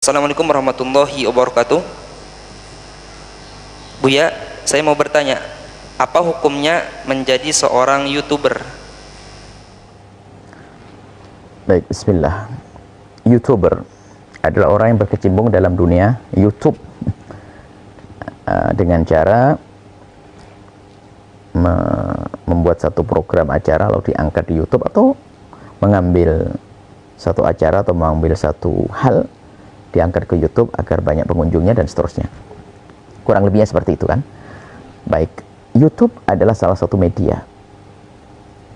Assalamualaikum warahmatullahi wabarakatuh. Buya, saya mau bertanya, apa hukumnya menjadi seorang YouTuber? Baik, bismillah. YouTuber adalah orang yang berkecimpung dalam dunia YouTube dengan cara membuat satu program acara lalu diangkat di YouTube, atau mengambil satu acara atau mengambil satu hal diangkat ke YouTube agar banyak pengunjungnya dan seterusnya. Kurang lebihnya seperti itu kan. Baik, YouTube adalah salah satu media.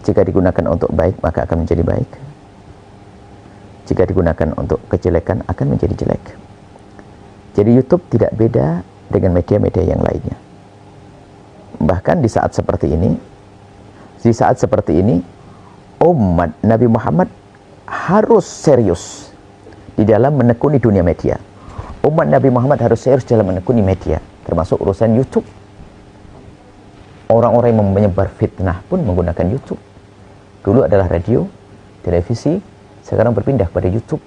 Jika digunakan untuk baik maka akan menjadi baik. Jika digunakan untuk kejelekan akan menjadi jelek. Jadi YouTube tidak beda dengan media-media yang lainnya. Bahkan di saat seperti ini, umat Nabi Muhammad harus serius di dalam menekuni dunia media. Umat Nabi Muhammad harus serius dalam menekuni media, termasuk urusan YouTube. Orang-orang yang menyebar fitnah pun menggunakan YouTube. Dulu adalah radio, televisi, sekarang berpindah pada YouTube.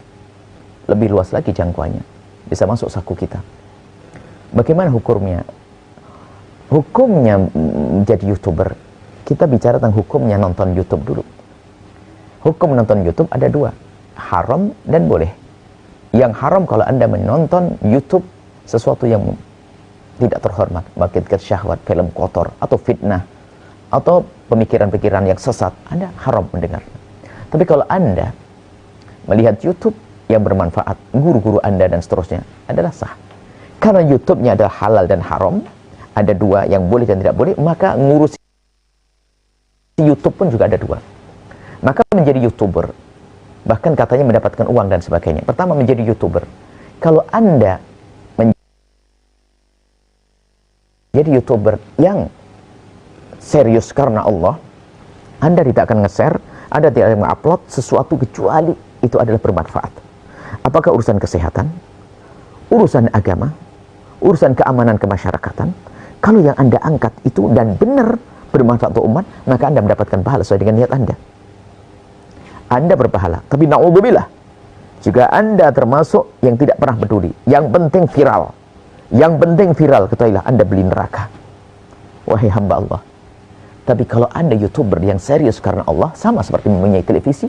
Lebih luas lagi jangkauannya, bisa masuk saku kita. Bagaimana hukumnya? Hukumnya menjadi YouTuber. Kita bicara tentang hukumnya nonton YouTube dulu. Hukum nonton YouTube ada dua, haram dan boleh. Yang haram kalau Anda menonton YouTube sesuatu yang tidak terhormat, membangkitkan syahwat, film kotor, atau fitnah, atau pemikiran-pikiran yang sesat, Anda haram mendengar. Tapi kalau Anda melihat YouTube yang bermanfaat, guru-guru Anda dan seterusnya, adalah sah. Karena YouTube-nya adalah halal dan haram, ada dua yang boleh dan tidak boleh, maka ngurusi YouTube pun juga ada dua. Maka menjadi YouTuber, bahkan katanya mendapatkan uang dan sebagainya. Pertama, menjadi YouTuber. Kalau Anda menjadi YouTuber yang serius karena Allah, Anda tidak akan nge-share, Anda tidak akan mengupload sesuatu kecuali itu adalah bermanfaat. Apakah urusan kesehatan, urusan agama, urusan keamanan kemasyarakatan, kalau yang Anda angkat itu dan benar bermanfaat untuk umat, maka Anda mendapatkan pahala sesuai dengan niat Anda. Anda berpahala. Tapi na'udzubillah, jika Anda termasuk yang tidak pernah peduli, yang penting viral, ketahuilah Anda beli neraka. Wahai hamba Allah. Tapi kalau Anda YouTuber yang serius karena Allah, sama seperti mempunyai televisi,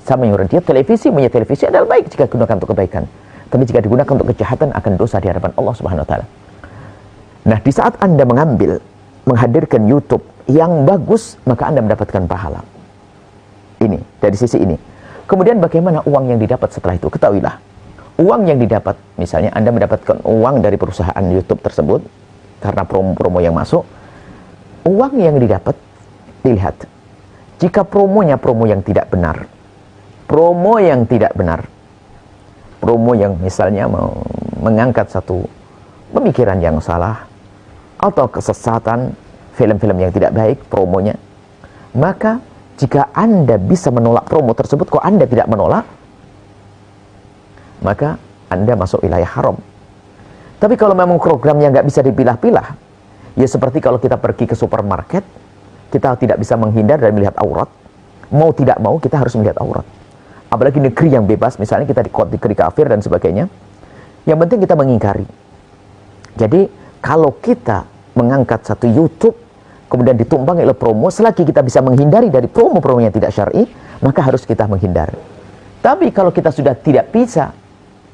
sama yang radio, mempunyai televisi adalah baik jika digunakan untuk kebaikan. Tapi jika digunakan untuk kejahatan, akan dosa di hadapan Allah Subhanahu wa taala. Nah, di saat Anda menghadirkan YouTube yang bagus, maka Anda mendapatkan pahala. Ini, dari sisi ini. Kemudian bagaimana uang yang didapat setelah itu? Ketahuilah, uang yang didapat, misalnya Anda mendapatkan uang dari perusahaan YouTube tersebut, karena promo-promo yang masuk, uang yang didapat, dilihat. Jika promonya promo yang tidak benar, promo yang misalnya mengangkat satu pemikiran yang salah, atau kesesatan, film-film yang tidak baik promonya, maka jika Anda bisa menolak promo tersebut, kok Anda tidak menolak, maka Anda masuk wilayah haram. Tapi kalau memang programnya nggak bisa dipilah-pilah, ya seperti kalau kita pergi ke supermarket, kita tidak bisa menghindar dari melihat aurat. Mau tidak mau, kita harus melihat aurat. Apalagi negeri yang bebas, misalnya kita di negeri kafir dan sebagainya, yang penting kita mengingkari. Jadi, kalau kita mengangkat satu YouTube, kemudian ditumpangi oleh promo, selagi kita bisa menghindari dari promo-promo yang tidak syar'i, maka harus kita menghindari. Tapi kalau kita sudah tidak bisa,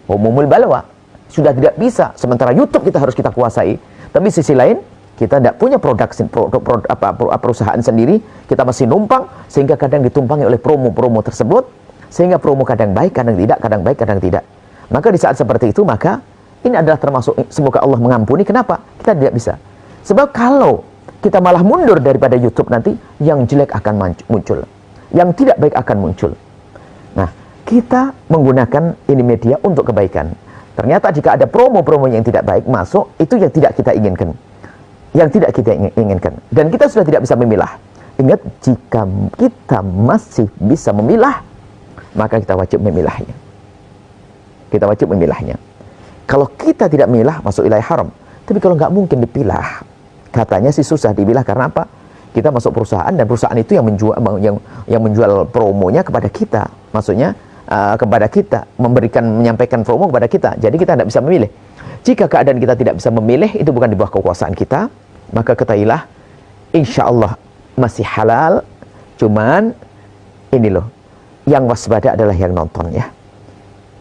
umumul balwa, sudah tidak bisa, sementara YouTube kita harus kita kuasai, tapi sisi lain, kita tidak punya perusahaan sendiri, kita masih numpang, sehingga kadang ditumpangi oleh promo-promo tersebut, sehingga promo kadang baik, kadang tidak, kadang baik, kadang tidak. Maka di saat seperti itu, maka ini adalah termasuk, semoga Allah mengampuni. Kenapa? Kita tidak bisa. Sebab kalau kita malah mundur daripada YouTube, nanti yang jelek akan muncul, yang tidak baik akan muncul. Nah, kita menggunakan ini media untuk kebaikan. Ternyata jika ada promo-promo yang tidak baik masuk, itu yang tidak kita inginkan, dan kita sudah tidak bisa memilah. Ingat, jika kita masih bisa memilah, maka kita wajib memilahnya. Kalau kita tidak memilah, masuk wilayah haram. Tapi kalau nggak mungkin dipilah, katanya sih susah dipilah. Karena apa? Kita masuk perusahaan, dan perusahaan itu yang menjual promonya kepada kita. Maksudnya kepada kita, menyampaikan promo kepada kita. Jadi kita tidak bisa memilih. Jika keadaan kita tidak bisa memilih, itu bukan di bawah kekuasaan kita, maka ketahuilah, insya Allah masih halal. Cuman ini loh, yang waspada adalah yang nonton ya.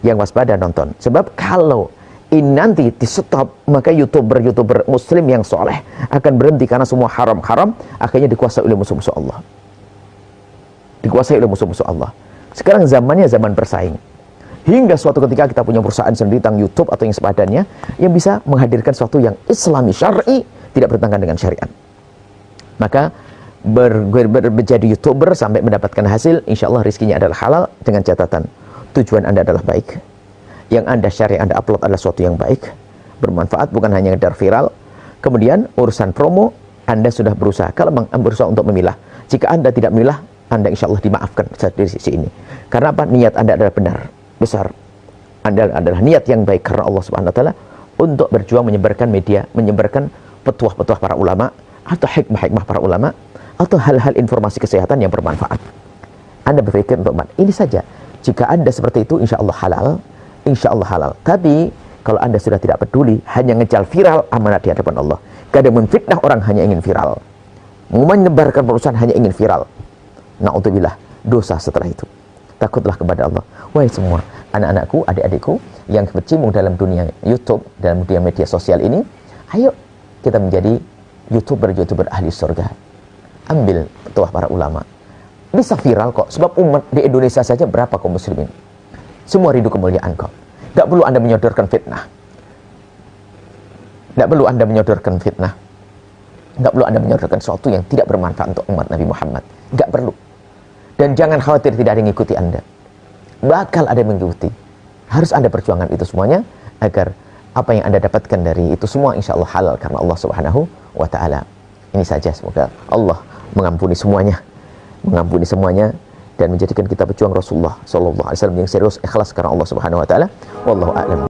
Yang waspada nonton. Sebab kalau ini nanti di stop, maka youtuber muslim yang soleh akan berhenti karena semua haram-haram, akhirnya dikuasai oleh musuh-musuh Allah. Dikuasai oleh musuh-musuh Allah. Sekarang zamannya zaman bersaing. Hingga suatu ketika kita punya perusahaan sendiri tentang YouTube atau yang sepadannya, yang bisa menghadirkan sesuatu yang islami, syar'i, tidak bertentangan dengan syariat. Maka menjadi YouTuber sampai mendapatkan hasil, insya Allah rizkinya adalah halal, dengan catatan tujuan Anda adalah baik. Yang Anda share, yang Anda upload adalah sesuatu yang baik, bermanfaat, bukan hanya ngedar viral. Kemudian urusan promo, Anda sudah berusaha. Kalau berusaha untuk memilah, jika Anda tidak memilah, Anda insya Allah dimaafkan dari sisi ini. Karena apa? Niat Anda adalah benar, besar. Anda adalah niat yang baik karena Allah Subhanahu wa taala untuk berjuang menyebarkan media, menyebarkan petuah-petuah para ulama atau hikmah-hikmah para ulama atau hal-hal informasi kesehatan yang bermanfaat. Anda berpikir untuk ini saja. Jika Anda seperti itu, insya Allah halal, insya Allah halal. Tapi kalau Anda sudah tidak peduli, hanya ngejar viral, amanat di hadapan Allah. Kadang menfitnah orang hanya ingin viral, menyebarkan perusahaan hanya ingin viral. Na'udzubillah, dosa setelah itu. Takutlah kepada Allah. Wahai semua anak-anakku, adik-adikku yang berkecimpung dalam dunia YouTube, dalam dunia media sosial ini, ayo kita menjadi YouTuber ahli surga. Ambil petuah para ulama. Bisa viral kok, sebab umat di Indonesia saja berapa kaum muslimin. Semua rindu kemuliaan kok. Tidak perlu Anda menyodorkan fitnah. Tidak perlu Anda menyodorkan fitnah. Tidak perlu Anda menyodorkan sesuatu yang tidak bermanfaat untuk umat Nabi Muhammad. Tidak perlu. Dan jangan khawatir tidak ada yang mengikuti Anda. Bakal ada yang mengikuti. Harus Anda perjuangkan itu semuanya, agar apa yang Anda dapatkan dari itu semua insya Allah halal karena Allah Subhanahu wa ta'ala. Ini saja, semoga Allah mengampuni semuanya. Mengampuni semuanya dan menjadikan kita pejuang Rasulullah sallallahu alaihi wasallam yang serius, ikhlas karena Allah Subhanahu wa taala. Wallahu a'lam.